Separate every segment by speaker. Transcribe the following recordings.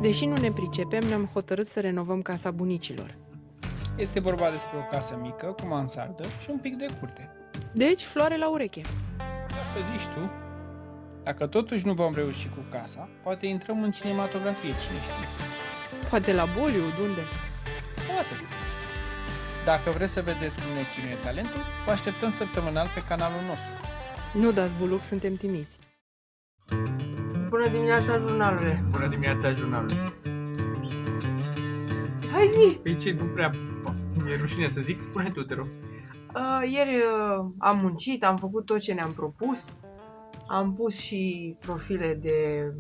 Speaker 1: Deși nu ne pricepem, ne-am hotărât să renovăm casa bunicilor.
Speaker 2: Este vorba despre o casă mică, cu mansardă și un pic de curte.
Speaker 1: Deci, floare la ureche.
Speaker 2: Dacă zici tu, dacă totuși nu vom reuși cu casa, poate intrăm în cinematografie, cine știe.
Speaker 1: Poate la Bollywood, unde?
Speaker 2: Poate. Dacă vreți să vedeți cum ne chinuie talentul, vă așteptăm săptămânal pe canalul nostru.
Speaker 1: Nu dați buluc, suntem timizi.
Speaker 3: Bună dimineața, jurnalule!
Speaker 4: Bună dimineața, jurnalul.
Speaker 3: Hai zi!
Speaker 4: Păi ce, nu prea mi-e rușine să zic? Spune tu, te rog.
Speaker 3: Ieri am muncit, am făcut tot ce ne-am propus. Am pus și profile de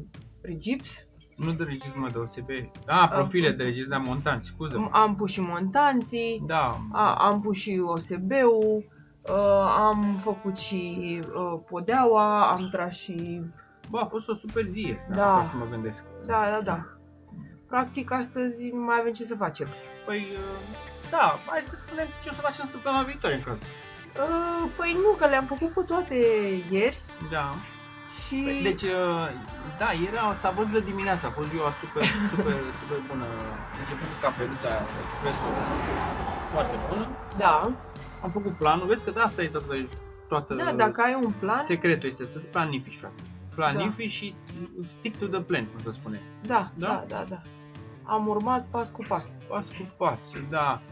Speaker 3: regips.
Speaker 4: Nu de regis, mă, de OSB. Da, profile de regis, dar montanți, scuză.
Speaker 3: Am pus și montanții.
Speaker 4: Da.
Speaker 3: Am pus și OSB-ul. Am făcut și podeaua. Am tras și...
Speaker 4: Bă, a fost o super zi,
Speaker 3: Da.
Speaker 4: dacă să mă gândesc.
Speaker 3: Da. Practic, astăzi nu mai avem ce să facem.
Speaker 4: Păi, da, hai să spunem ce o să facem săptămâna viitoare în caz.
Speaker 3: Păi nu, că le-am făcut pe toate ieri.
Speaker 4: Da.
Speaker 3: Și...
Speaker 4: Păi, deci, da, ieri s-a văzut de dimineață, a fost ziua super bună. Începând cu cafeluța expresso, foarte bună.
Speaker 3: Da.
Speaker 4: Am făcut planul, vezi că de asta e toată...
Speaker 3: Da, dacă ai un plan...
Speaker 4: Secretul este să planifici, frate. Planifici și stick to the plan, cum se spune.
Speaker 3: Da.
Speaker 4: Da?
Speaker 3: Da. Am urmat pas cu pas.
Speaker 4: Pas cu pas, da.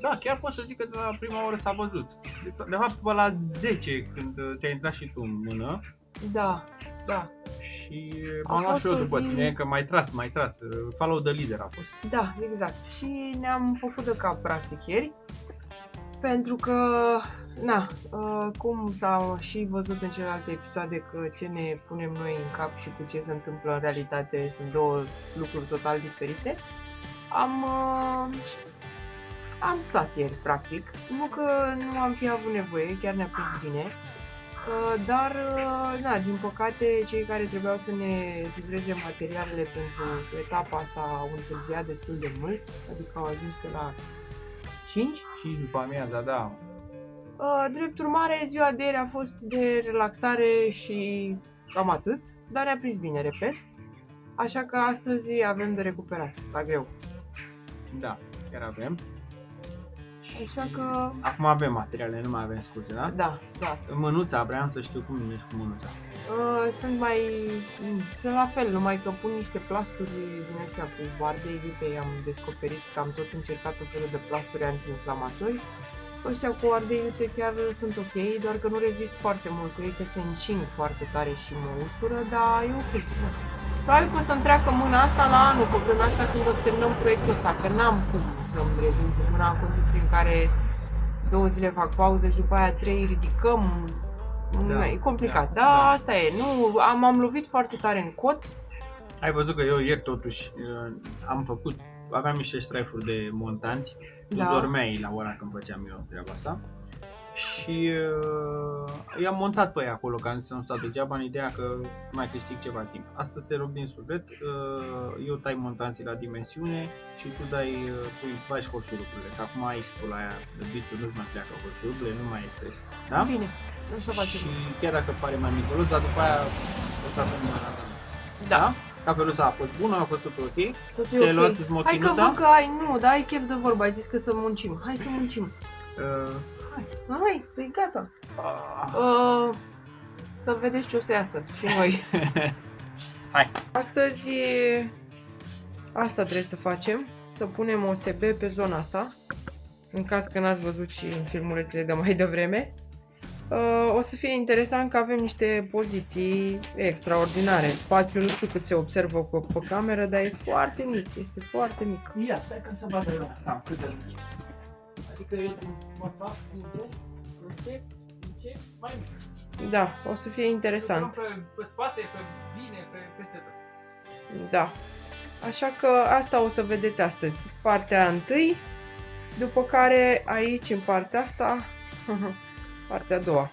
Speaker 4: Da, chiar pot să zic că de la prima oră s-a văzut. De fapt, pe la 10, când ți-ai intrat și tu în mână.
Speaker 3: Da.
Speaker 4: Și
Speaker 3: A
Speaker 4: m-am luat
Speaker 3: fost
Speaker 4: și eu
Speaker 3: o
Speaker 4: după
Speaker 3: zi-
Speaker 4: tine, că mai tras. Follow the leader a fost.
Speaker 3: Da, exact. Și ne-am făcut de cap practic ieri. Pentru că, cum s-a și văzut în celelalte episoade, că ce ne punem noi în cap și cu ce se întâmplă în realitate sunt două lucruri total diferite. Am stat ieri, practic. Nu că nu am fi avut nevoie, chiar ne-a prins bine. Dar, din păcate, cei care trebuiau să ne livreze materialele pentru etapa asta au întârziat destul de mult, adică au ajuns pe la 5.
Speaker 4: Și după amiaza, da.
Speaker 3: Drept urmare, ziua de ieri a fost de relaxare și cam atât, dar ne-a prins bine, repet. Așa că astăzi avem de recuperat, la greu.
Speaker 4: Da, chiar avem.
Speaker 3: Așa că...
Speaker 4: Acum avem materiale, nu mai avem scuze, da?
Speaker 3: Da.
Speaker 4: Mânuța, vreau să știu cum numești cu mânuța.
Speaker 3: Sunt la fel, numai că pun niște plasturi din astea cu ardei vite, am descoperit că am tot încercat o felul de plasturi anti-inflamatori. Ăștia cu ardei vite chiar sunt ok, doar că nu rezist foarte mult, cred că se încing foarte tare și mă ustură, dar e ok. Probabil că o să-mi treacă mâna asta la anul, pe vremea asta când o să terminăm proiectul ăsta, că n-am cum să-mi rezolv mâna în condiții în care 2 zile fac pauză și după aia 3 ridicăm. E complicat, dar asta e. Nu, m-am lovit foarte tare în cot.
Speaker 4: Ai văzut că eu ieri totuși aveam niște ștraifuri de montanți. Tu dormeai la ora când făceam eu treaba asta. Și i-am montat pe ea acolo, ca să nu stau degeaba, în ideea că mai câștig ceva timp. Astăzi te rog din suflet, eu tai montanții la dimensiune și tu faci horșururile. Că acum ai scula aia de bitul, nu-ți mai pleacă horșururile, nu mai e stres. Da?
Speaker 3: Bine, așa facem.
Speaker 4: Și chiar dacă pare mai miculos, dar după aia o să avem
Speaker 3: Da.
Speaker 4: Cafeluța a fost bună, a fost tot ok.
Speaker 3: Tot e
Speaker 4: Ți-ai
Speaker 3: ok.
Speaker 4: luat
Speaker 3: Hai că
Speaker 4: smochinuța?
Speaker 3: văd că ai chef de vorba, ai zis că să muncim. Hai să muncim. Hai, e gata. Să vedeți ce o să iasă și noi.
Speaker 4: Hai.
Speaker 3: Astăzi asta trebuie să facem, să punem OSB pe zona asta, în caz că n-ați văzut și în filmulețele de mai devreme. O să fie interesant că avem niște poziții extraordinare. Spațiul nu știu cât se observă pe cameră, dar e foarte mic, este foarte mic.
Speaker 4: Ia, stai că să vadă eu. Da, cât de închis. Adică eu din WhatsApp, mai mic.
Speaker 3: Da, o să fie interesant.
Speaker 4: Pe spate, pe bine, peste tot.
Speaker 3: Da. Așa că asta o să vedeți astăzi. Partea întâi, după care aici în partea asta, partea a doua.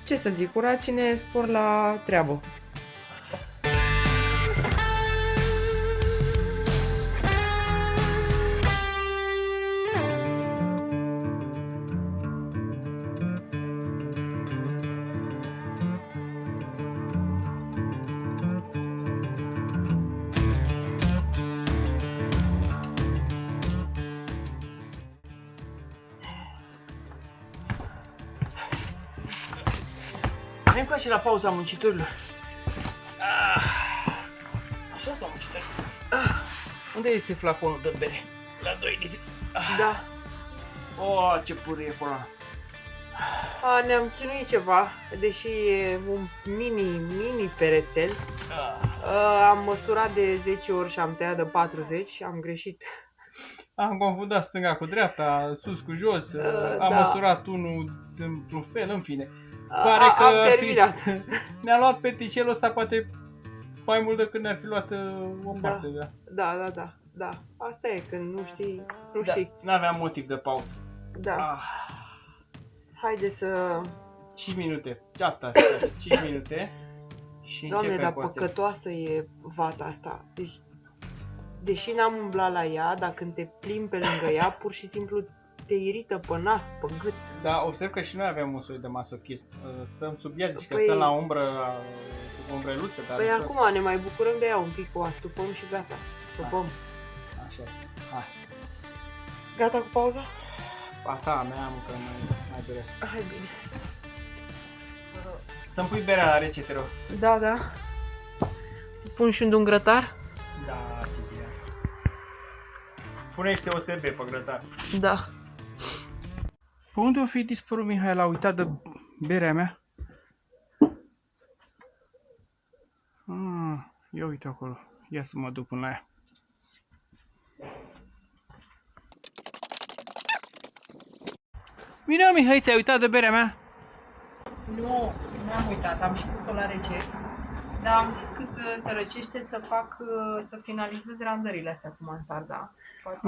Speaker 3: Ce să zic, urați-ne, spor la treabă. și la pauza muncitorilor. Așa s-au muncitorilor. Unde este flaconul de bere? La 2 litri. Da. Oh, ce pârâie coloana. Ne-am chinuit ceva, deși e un mini perețel. Am măsurat de 10 ori și am tăiat de 40 și am greșit.
Speaker 2: Am confundat stânga cu dreapta, sus cu jos, am măsurat unul într-un fel, în fine. Pare că
Speaker 3: am terminat.
Speaker 2: Ne-a luat peticelul ăsta poate mai mult decât ne-ar fi luat o parte.
Speaker 3: Da. Asta e, când nu știi,
Speaker 2: N-aveam motiv de pauză.
Speaker 3: Da. Haide să...
Speaker 2: 5 minute, 5 minute și
Speaker 3: Doamne,
Speaker 2: începem
Speaker 3: dar
Speaker 2: cu o serie.
Speaker 3: păcătoasă e vata asta. Deci, deși n-am umblat la ea, dar când te plimbi pe lângă ea, pur și simplu te irită pe nas, pe gât.
Speaker 2: Da, observ că și noi avem un soi de masochism. Stăm sub ea, zici că
Speaker 3: Păi-
Speaker 2: stăm la umbră, sub umbreluță, dar...
Speaker 3: Păi acum ne mai bucurăm de ea un pic, o astupăm și gata. Stupăm.
Speaker 2: Așa este. Hai.
Speaker 3: Gata cu pauza?
Speaker 2: A ta, mea, încă mai doresc.
Speaker 3: Hai bine.
Speaker 2: Să-mi pui berea rece, te rog.
Speaker 3: Da. Pun și un grătar?
Speaker 2: Da, ce bine. Pune niște OSB pe grătar.
Speaker 3: Da.
Speaker 2: Pe unde o fi dispărut Mihai? L-a uitat de berea mea? Ia uite acolo. Ia să mă duc până la ea. Bine, Mihai, ți-ai uitat de berea mea?
Speaker 1: Nu am uitat, am și pus-o la rece. Dar am zis cât se răcește să finalizez randările astea cu mansarda. Poate,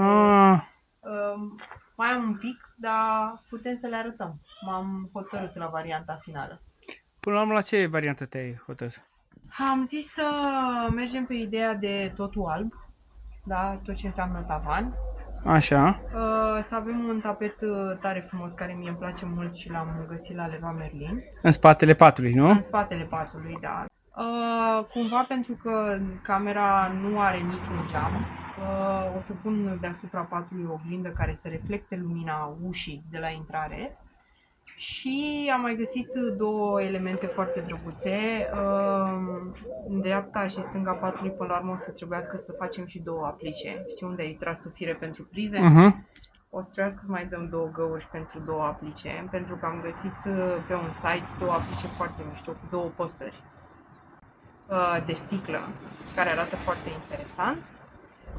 Speaker 1: mai am un pic, dar putem să le arătăm. M-am hotărât la varianta finală.
Speaker 2: Până la urmă, la ce variantă te-ai hotărât?
Speaker 1: Am zis să mergem pe ideea de totul alb, da, tot ce înseamnă tavan.
Speaker 2: Așa.
Speaker 1: Să avem un tapet tare frumos care mie îmi place mult și l-am găsit la Leroy Merlin.
Speaker 2: În spatele patului, nu?
Speaker 1: În spatele patului, da. Cumva pentru că camera nu are niciun geam, o să pun deasupra patului o oglindă care să reflecte lumina ușii de la intrare. Și am mai găsit două elemente foarte drăguțe. În dreapta și stânga patului, până la urmă, o să trebuiască să facem și două aplice. Știi unde ai tras tu fire pentru prize? O să trebuiască să mai dăm două găuri pentru două aplice, pentru că am găsit pe un site două aplice foarte mișto, cu două păsări de sticlă, care arată foarte interesant.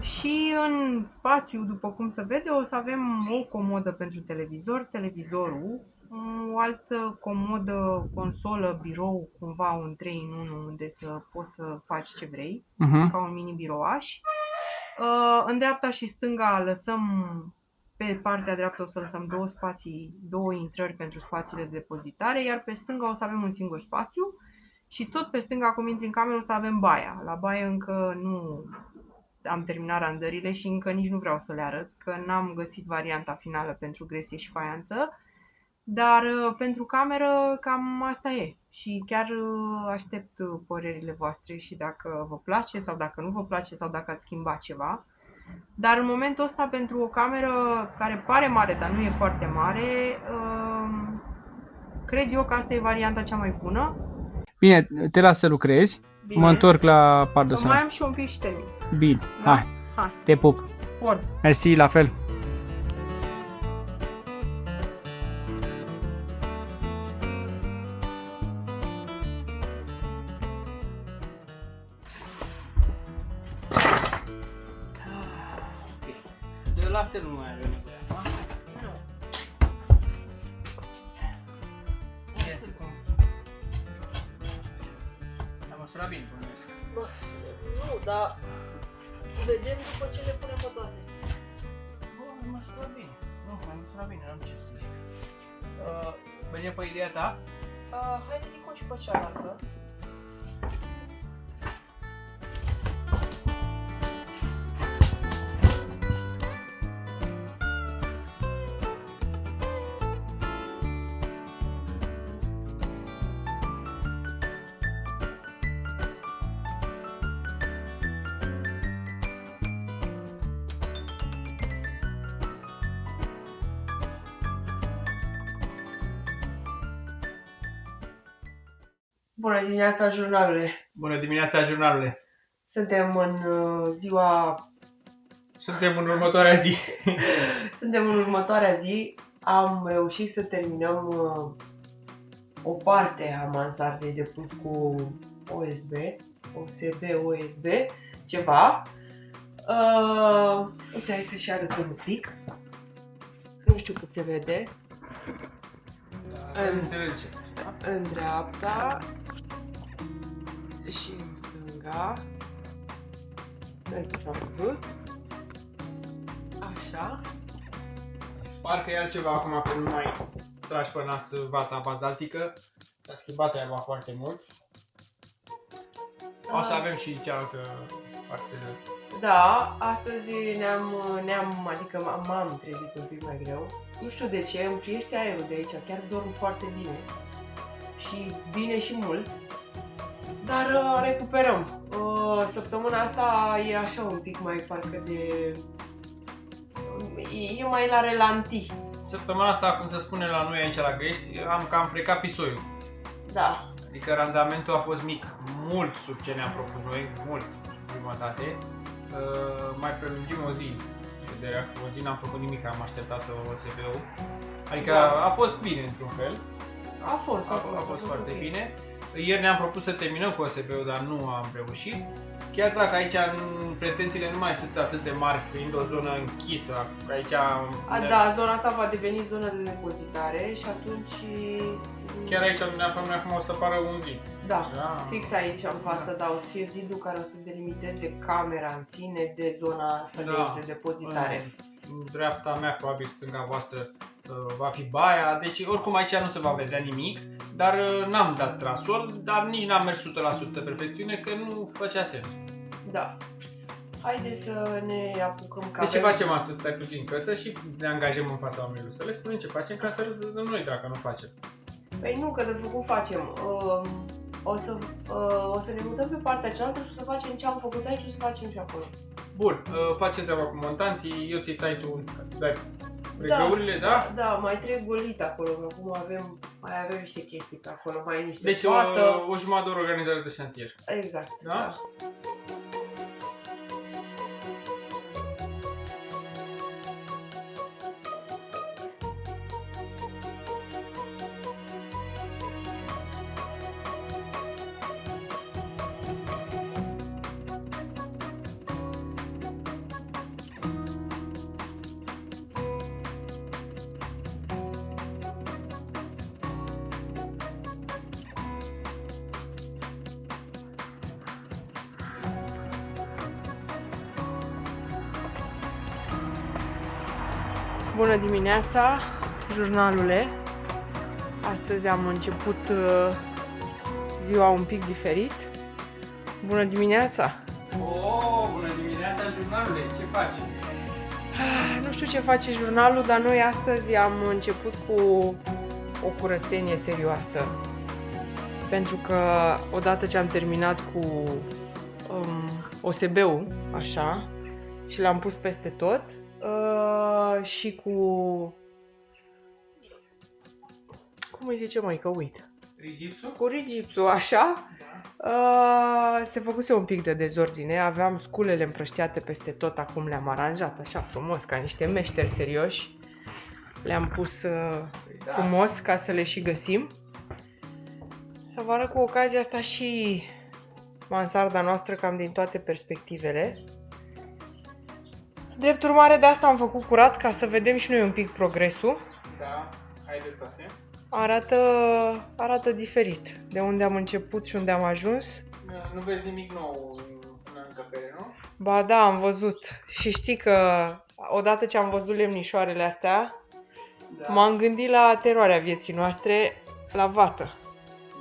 Speaker 1: Și în spațiu, după cum se vede, o să avem o comodă pentru televizor, televizorul, o altă comodă, consolă, birou, cumva un 3 în 1 unde să poți să faci ce vrei, ca un mini birouaș. În dreapta și stânga lăsăm, pe partea dreaptă o să lăsăm două spații, două intrări pentru spațiile de depozitare, iar pe stânga o să avem un singur spațiu și tot pe stânga, cum intri în cameră, o să avem baia. La baie încă nu am terminat randările și încă nici nu vreau să le arăt, că n-am găsit varianta finală pentru gresie și faianță. Dar pentru cameră cam asta e și chiar aștept părerile voastre și dacă vă place sau dacă nu vă place sau dacă ați schimbat ceva. Dar în momentul ăsta pentru o cameră care pare mare, dar nu e foarte mare, cred eu că asta e varianta cea mai bună.
Speaker 2: Bine, te las să lucrezi.
Speaker 1: Bine.
Speaker 2: Mă întorc la Pardosan.
Speaker 1: Mai am și un pic și termin.
Speaker 2: Bine,
Speaker 1: Da?
Speaker 2: hai, te pup.
Speaker 1: Sport.
Speaker 2: Mersi, la fel. Lasă, nu mai avem nevoie acum. Ia zi cum. Am măsurat bine, bănuiesc.
Speaker 3: Nu, dar vedem după ce le punem pe toate.
Speaker 2: Bă, am măsurat bine. Nu, am măsurat bine, n-am ce să zic. Mergem pe ideea ta?
Speaker 3: Haide, Nico, și pe cealaltă. Bună dimineața, jurnalule!
Speaker 2: Bună dimineața, jurnalule!
Speaker 3: Suntem în ziua...
Speaker 2: Suntem în următoarea zi.
Speaker 3: Suntem în următoarea zi. Am reușit să terminăm o parte a mansardei de pus cu OSB, OSB, ceva. Uite, hai să-și arătăm un pic. Nu știu cât se vede. În dreapta și în stânga. Nu știu s-a văzut. Așa.
Speaker 2: Parcă e altceva acum că nu mai tragi pe nas vata bazaltică. S-a schimbat treaba foarte mult. O să avem și cealaltă parte de...
Speaker 3: Da, astăzi adică m-am trezit un pic mai greu. Nu știu de ce, îmi priește aerul de aici, chiar dorm foarte bine. Și bine și mult. Dar recuperăm. Săptămâna asta e așa un pic mai parcă de... E mai la relanti.
Speaker 2: Săptămâna asta, cum se spune la noi aici la Găiești, am cam plecat pisoiul.
Speaker 3: Da.
Speaker 2: Adică randamentul a fost mic, mult sub ce ne-am propus noi, mult sub jumătate. Mai prelungim o zi. De o zi n-am făcut nimic, am așteptat OSB-ul. Adică a fost bine într-un fel.
Speaker 3: A fost
Speaker 2: foarte bine. Ieri ne-am propus să terminăm cu OSB-ul, dar nu am reușit. Chiar dacă aici pretențiile nu mai sunt atât de mari, fiind o zonă închisă, aici...
Speaker 3: Da, zona asta va deveni zonă de depozitare și atunci...
Speaker 2: Chiar aici acum o să pară un zid.
Speaker 3: Da, fix aici în față, da, o să fie zidul care o să delimiteze camera în sine de zona asta de depozitare.
Speaker 2: În dreapta mea, probabil stânga voastră, va fi baia, deci oricum aici nu se va vedea nimic, dar n-am dat trasol, dar nici n-am mers 100% perfecțiune, că nu făcea sens.
Speaker 3: Da. Haideți să ne apucăm că
Speaker 2: de ce facem astăzi? Stai puțin în căsă și ne angajăm în fața oamenilor. Să le spunem ce facem ca să râdăm noi dacă nu facem.
Speaker 3: Păi nu, că de făcut facem. O să ne mutăm pe partea cealaltă și o să facem ce am făcut aici, o să facem și acolo.
Speaker 2: Bun, facem treaba cu montanții, eu ți-i tai tu, dai regăurile, da?
Speaker 3: Da, mai trebuie golit acolo, că acum mai avem niște chestii pe acolo, mai e niște
Speaker 2: deci
Speaker 3: toată.
Speaker 2: o jumătate de oră organizare de șantier.
Speaker 3: Exact,
Speaker 2: da.
Speaker 3: Bună dimineața, jurnalule! Astăzi am început ziua un pic diferit. Bună dimineața!
Speaker 2: Bună dimineața, jurnalule! Ce faci?
Speaker 3: Nu știu ce face jurnalul, dar noi astăzi am început cu o curățenie serioasă. Pentru că odată ce am terminat cu OSB-ul, așa, și l-am pus peste tot, și cu... Cum îi zice, măi, că uit?
Speaker 2: Rigipsul?
Speaker 3: Cu rigipsul, așa. Se făcuse un pic de dezordine, aveam sculele împrăștiate peste tot, acum le-am aranjat așa frumos, ca niște meșteri serioși. Le-am pus frumos ca să le și găsim. Să vă arăt cu ocazia asta și mansarda noastră cam din toate perspectivele. Drept urmare, de asta am făcut curat, ca să vedem și noi un pic progresul.
Speaker 2: Da, ai dreptate.
Speaker 3: Arată diferit de unde am început și unde am ajuns.
Speaker 2: Nu vezi nimic nou în încăpere, nu?
Speaker 3: Ba da, am văzut. Și știi că odată ce am văzut lemnișoarele astea, m-am gândit la teroarea vieții noastre, la vată.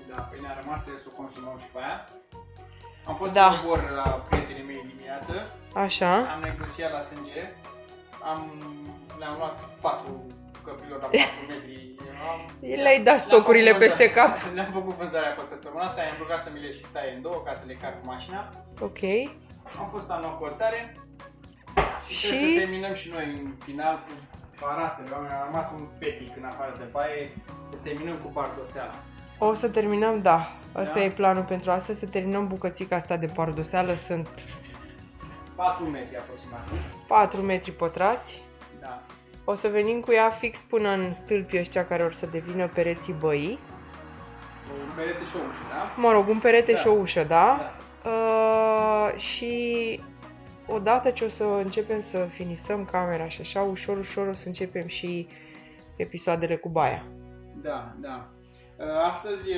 Speaker 2: Da, păi ne-a rămas să o consumăm și pe aia. Am fost în obor la prietenii mei dimineață.
Speaker 3: Așa.
Speaker 2: Am negociat la sânge. Le-am luat 4 căprilor la 4 metri.
Speaker 3: Le-ai dat stocurile peste cap.
Speaker 2: Le-am făcut vânzarea pe săptămâna asta, i-am rugat să mi le și taie în două ca să le car cu mașina.
Speaker 3: Ok.
Speaker 2: Am fost la nouă colțare și trebuie să terminăm și noi în final cu paratele. A rămas un petic în afară de baie, să terminăm cu pardoseala.
Speaker 3: O să terminăm, da. Asta
Speaker 2: Da?
Speaker 3: e planul pentru astăzi, să terminăm bucățica asta de pardoseală. Sunt
Speaker 2: 4 metri aproximativ.
Speaker 3: 4 metri pătrați.
Speaker 2: Da.
Speaker 3: O să venim cu ea fix până în stâlpii ăștia care or să devină pereții băii.
Speaker 2: Un perete și o ușă, da?
Speaker 3: Mă rog, un perete
Speaker 2: Da.
Speaker 3: și o ușă, da?
Speaker 2: Da.
Speaker 3: Și odată ce o să începem să finisăm camera și așa, ușor, ușor o să începem și episoadele cu baia.
Speaker 2: Da, da. Astăzi,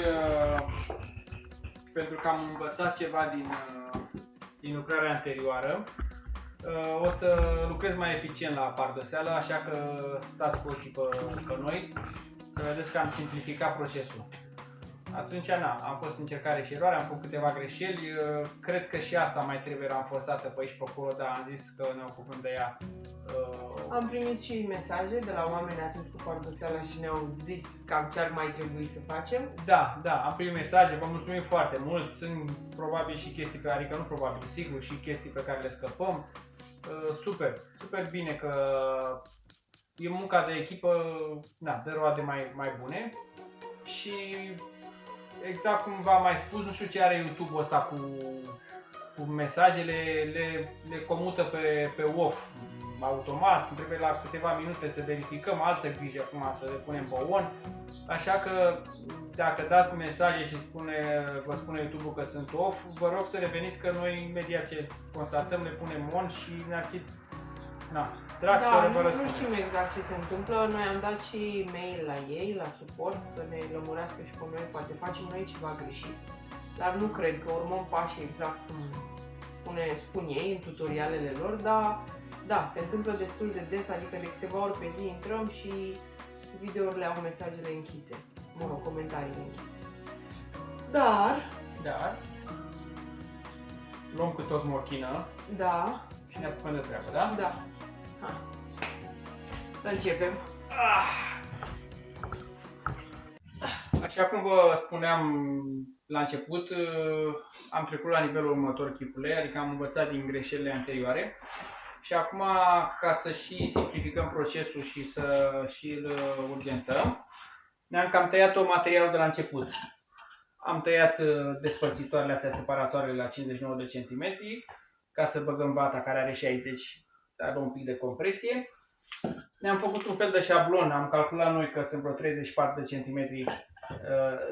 Speaker 2: pentru că am învățat ceva din lucrarea anterioară, o să lucrez mai eficient la pardoseală, așa că stați cu ochii pe noi, să vedeți că am simplificat procesul. Atunci, am fost încercare și eroare, am făcut câteva greșeli, cred că și asta mai trebuie ranforsată pe aici pe acolo, dar am zis că ne ocupăm de ea.
Speaker 3: Am primit și mesaje de la oameni atunci cu pardoseala și ne-au zis cam ce ar mai trebui să facem.
Speaker 2: Da, am primit mesaje, vă mulțumim foarte mult, sunt probabil și chestii adică nu probabil, sigur, și chestii pe care le scăpăm. Super bine că e munca de echipă, dă roade mai bune și exact cum v-am mai spus, nu știu ce are YouTube-ul ăsta cu mesajele, le comută pe off automat, trebuie la câteva minute să verificăm, altă grijă acum să le punem pe on, așa că dacă dați mesaje și vă spune YouTube-ul că sunt off, vă rog să reveniți că noi imediat ce constatăm le punem on și ne-ar fi drag să vă răspundem.
Speaker 3: Nu știm exact ce se întâmplă, noi am dat și mail la ei, la suport, să ne lămurească și pe noi, poate facem noi ceva greșit, dar nu cred că urmăm pașii exact cum ne spun ei în tutorialele lor, dar da, se întâmplă destul de des, adică de câteva ori pe zi intrăm și videourile au mesajele închise, mă rog, comentariile închise. Dar,
Speaker 2: luăm cu toți mochină
Speaker 3: da,
Speaker 2: și ne apucăm de treabă, da?
Speaker 3: da, să începem.
Speaker 2: Așa cum vă spuneam la început, am trecut la nivelul următor chipule, adică am învățat din greșelile anterioare. Și acum, ca să și simplificăm procesul și să și îl urgentăm, ne-am cam tăiat tot materialul de la început. Am tăiat despărțitoarele astea, separatoarele la 59 de cm, ca să băgăm vata care are 60, să aibă un pic de compresie. Ne-am făcut un fel de șablon, am calculat noi că sunt vreo 34 de cm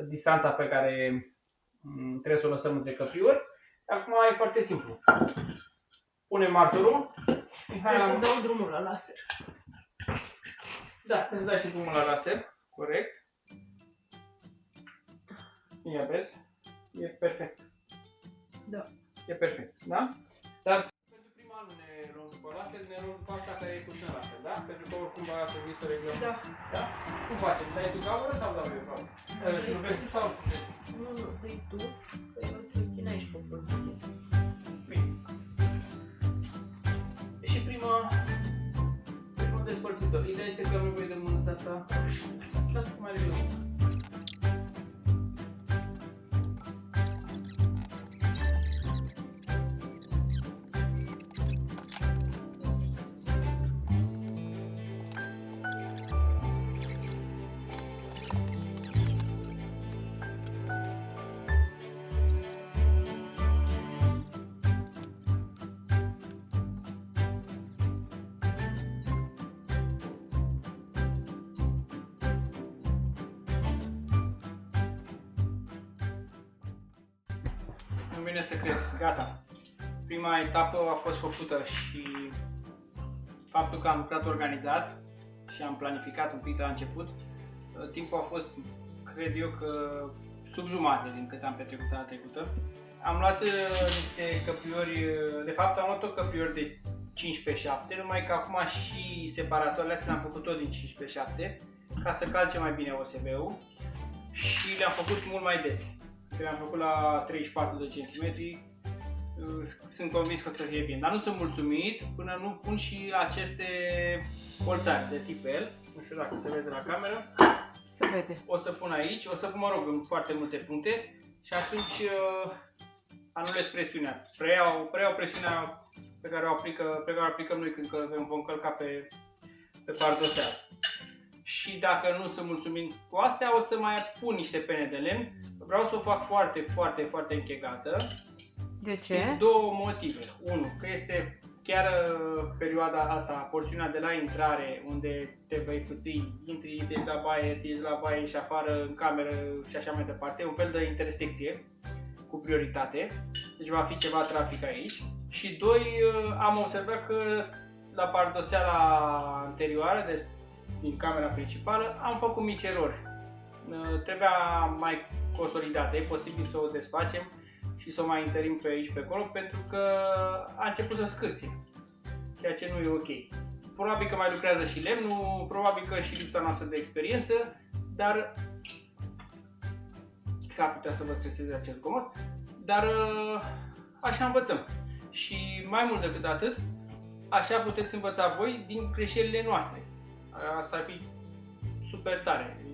Speaker 2: distanța pe care trebuie să o lăsăm între căpriuri. Acum e foarte simplu. Punem martorul.
Speaker 3: Trebuie să dau drumul la laser.
Speaker 2: Da, trebuie să dai și drumul la laser, corect. Ia vezi, e perfect.
Speaker 3: Da.
Speaker 2: E perfect, da? Dar pentru prima nu ne luăm după laser, ne luăm după asta care e puși în laser, da? Pentru că oricum va trebui să reglăm.
Speaker 3: Da.
Speaker 2: Da? Cum facem? Dai tu gaură sau dau eu gaură? Și vezi tu sau sugeți?
Speaker 3: Nu, dai tu, că eu te țin aici pe poziție.
Speaker 2: Bine. Și primul despărțitor. Ideea este că am nevoie de mânuța asta și asta cum mai reglăm. Nu vine să cred, gata. Prima etapă a fost făcută și faptul că am lucrat organizat și am planificat un pic de la început, timpul a fost, cred eu, că sub jumătate din cât am petrecut data trecută. Am luat niște căpriori, de fapt am luat tot căpriori de 15x7, numai că acum și separatoarele astea le-am făcut tot din 15x7 ca să calce mai bine OSB-ul și le-am făcut mult mai des. Le-am făcut la 34 de centimetri, sunt convins că o să fie bine, dar nu sunt mulțumit până nu pun și aceste colțari de tip L, nu știu dacă se vede la cameră.
Speaker 3: Se vede.
Speaker 2: O să pun aici, o să pun, mă rog, în foarte multe puncte și atunci anulez presiunea. Preiau presiunea pe care o aplicăm noi când vom călca pe pardoseală. și dacă nu sunt mulțumit cu astea, o să mai pun niște pene de lemn. Vreau să o fac foarte închegată.
Speaker 1: De ce?
Speaker 2: Din două motive. Unu, că este chiar perioada asta, porțiunea de la intrare, unde te vei fății, intri, te la baie, te ieși la baie și afară, în cameră și așa mai departe. Un fel de intersecție cu prioritate. Deci va fi ceva trafic aici. Și doi, am observat că la pardoseala anterioară, din camera principală, am făcut mici erori. Trebuia mai consolidată, e posibil să o desfacem și să o mai întărim pe aici, pe acolo, pentru că a început să scârție, ceea ce nu e ok. Probabil că mai lucrează și lemnul, probabil că și lipsa noastră de experiență, dar s-ar putea să vă streseze acest comod, dar așa învățăm. Și mai mult decât atât, așa puteți învăța voi din greșelile noastre. Asta ar fi super tare.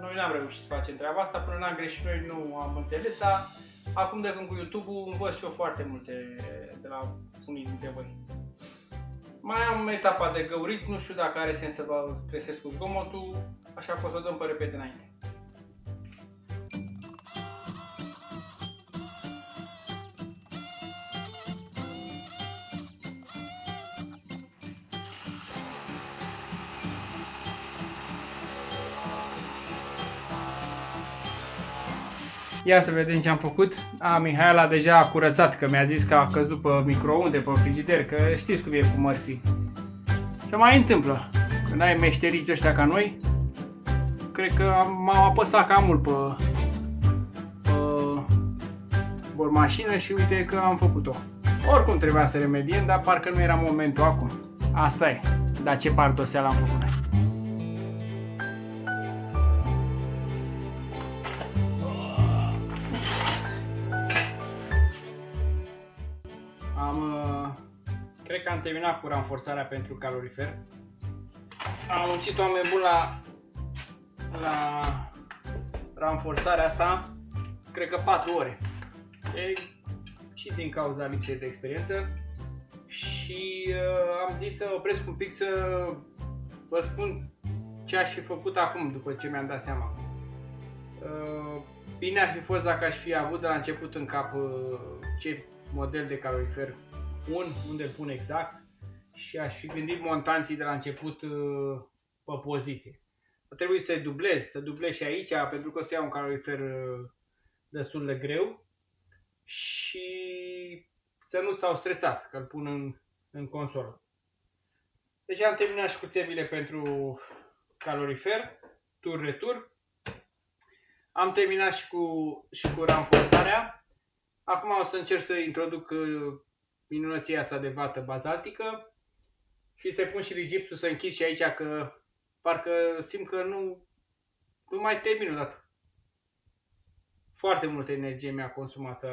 Speaker 2: Noi n-am reușit să facem treaba asta, până n-am greșit noi nu am înțeles, dar acum de când cu YouTube învăț și eu foarte multe de la unii dintre voi. Mai am etapa de găurit, nu știu dacă are sens să vă stresez cu zgomotul, așa că o să o dăm pe repede înainte. Ia să vedem ce am făcut. Mihaela deja a curățat, că mi-a zis că a căzut pe microunde, pe frigider, că știți cum e cu mărfii. Se mai întâmplă. Când ai meșterici ăștia ca noi, cred că m-am apăsat cam mult pe bormașină și uite că am făcut-o. Oricum trebuia să remediem, dar parcă nu era momentul acum. Asta e. Dar ce pardoseală am făcut noi. Cred că am terminat cu ranforsarea pentru calorifer. Am muncit oameni buni la ranforsarea asta, cred că 4 ore. E și din cauza lipsei de experiență. Și am zis să opresc un pic să vă spun ce aș fi făcut acum, după ce mi-am dat seama. Bine ar fi fost dacă aș fi avut de la început în cap ce model de calorifer unde îl pun exact și aș fi gândit montanții de la început pe poziție. Trebuie să dublez și aici, pentru că o să iau un calorifer destul de greu și să nu stau stresat, că îl pun în consolă. Deci am terminat și cu țevile pentru calorifer, tur-retur. Am terminat și cu ranforsarea. Acum o să încerc să introduc minunăția asta de vată bazaltică și să pun și rigipsul să închid și aici, că parcă simt că nu mai termin odată. Foarte multă energie mi-a consumat.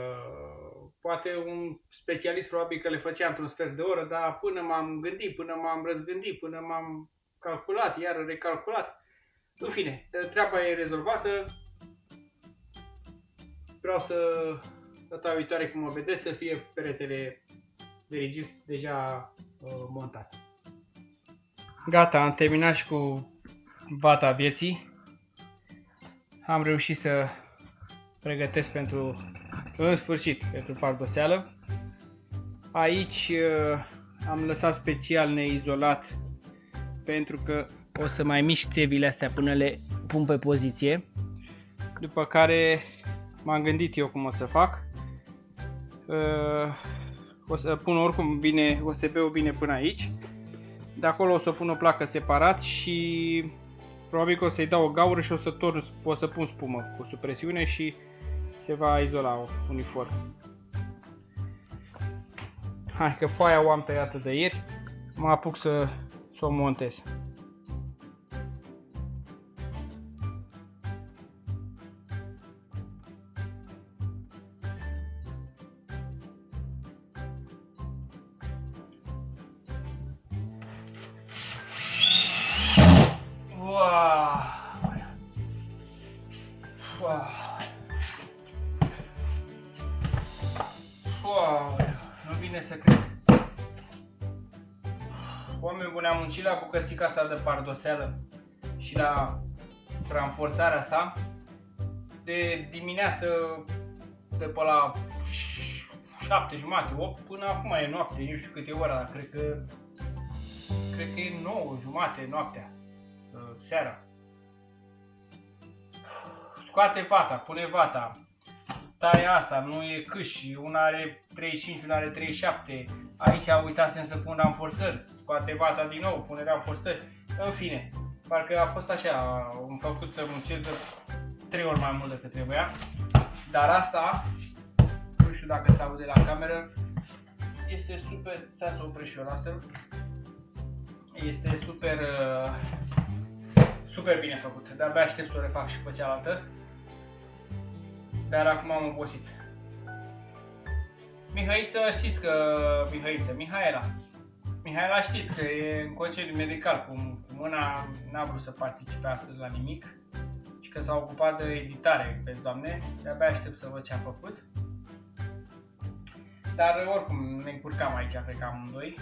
Speaker 2: Poate un specialist probabil că le făcea într-un sfert de oră, dar până m-am gândit, până m-am răzgândit, până m-am calculat, iar recalculat. În fine, treaba e rezolvată. Vreau să data viitoare, cum mă vedeți, să fie peretele de rigips deja montat. Gata, am terminat și cu vata vieții. Am reușit să pregătesc în sfârșit pentru pardoseală. Aici am lăsat special neizolat pentru că o să mai mișc țevile astea până le pun pe poziție. După care m-am gândit eu cum o să fac. O să pun oricum bine OSB-ul bine până aici. De acolo o să pun o placă separat și probabil că o să-i dau o gaură și o să pun spumă cu supresiune și se va izola uniform. Hai că foaia o am tăiată de ieri, mă apuc să o montez. Nu vine să cred. Oameni buni, am muncit la bucățica asta de pardoseală și la ranforsarea asta, de dimineață, de pe la 7:30, 8, până acum e noapte, nu știu câte ora, dar cred că e 9:30 noaptea, seara. Scoate vata, pune vata, taie asta, nu e câș, una are 35, una are 37, aici uitasem să pun ranforsări, scoate vata din nou, pune ranforsări, în fine, parcă a fost așa, am făcut să muncesc de 3 ori mai mult decât trebuia, dar asta, nu știu dacă se aude la cameră, este super, stați o opresc și eu, lasă, este super, super bine făcut, de-abia aștept să o refac și pe cealaltă. Dar acum am obosit. Mihaela știți că e în concediu medical, cu mâna n-a vrut să participe astăzi la nimic și că s-a ocupat de editare, vezi doamne, de-abia aștept să văd ce a făcut. Dar oricum ne încurcam aici, cred că amândoi,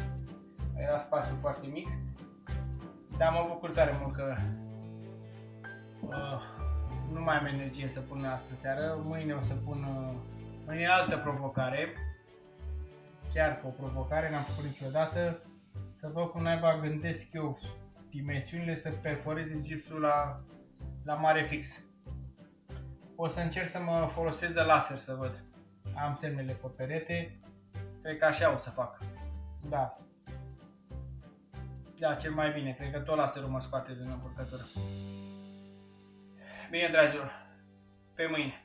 Speaker 2: era spațiu foarte mic, dar mă bucur tare mult că nu mai am energie să pun astă seară, mâine o să pun, mâine altă provocare, chiar cu o provocare, n-am făcut niciodată, să văd cum naiba gândesc eu dimensiunile să perforez gipsul la mare fix. O să încerc să mă folosesc de laser să văd, am semnele pe perete, cred că așa o să fac, da, cel mai bine, cred că tot laserul mă scoate din încurcătură. Bine, dragilor, pe mâine!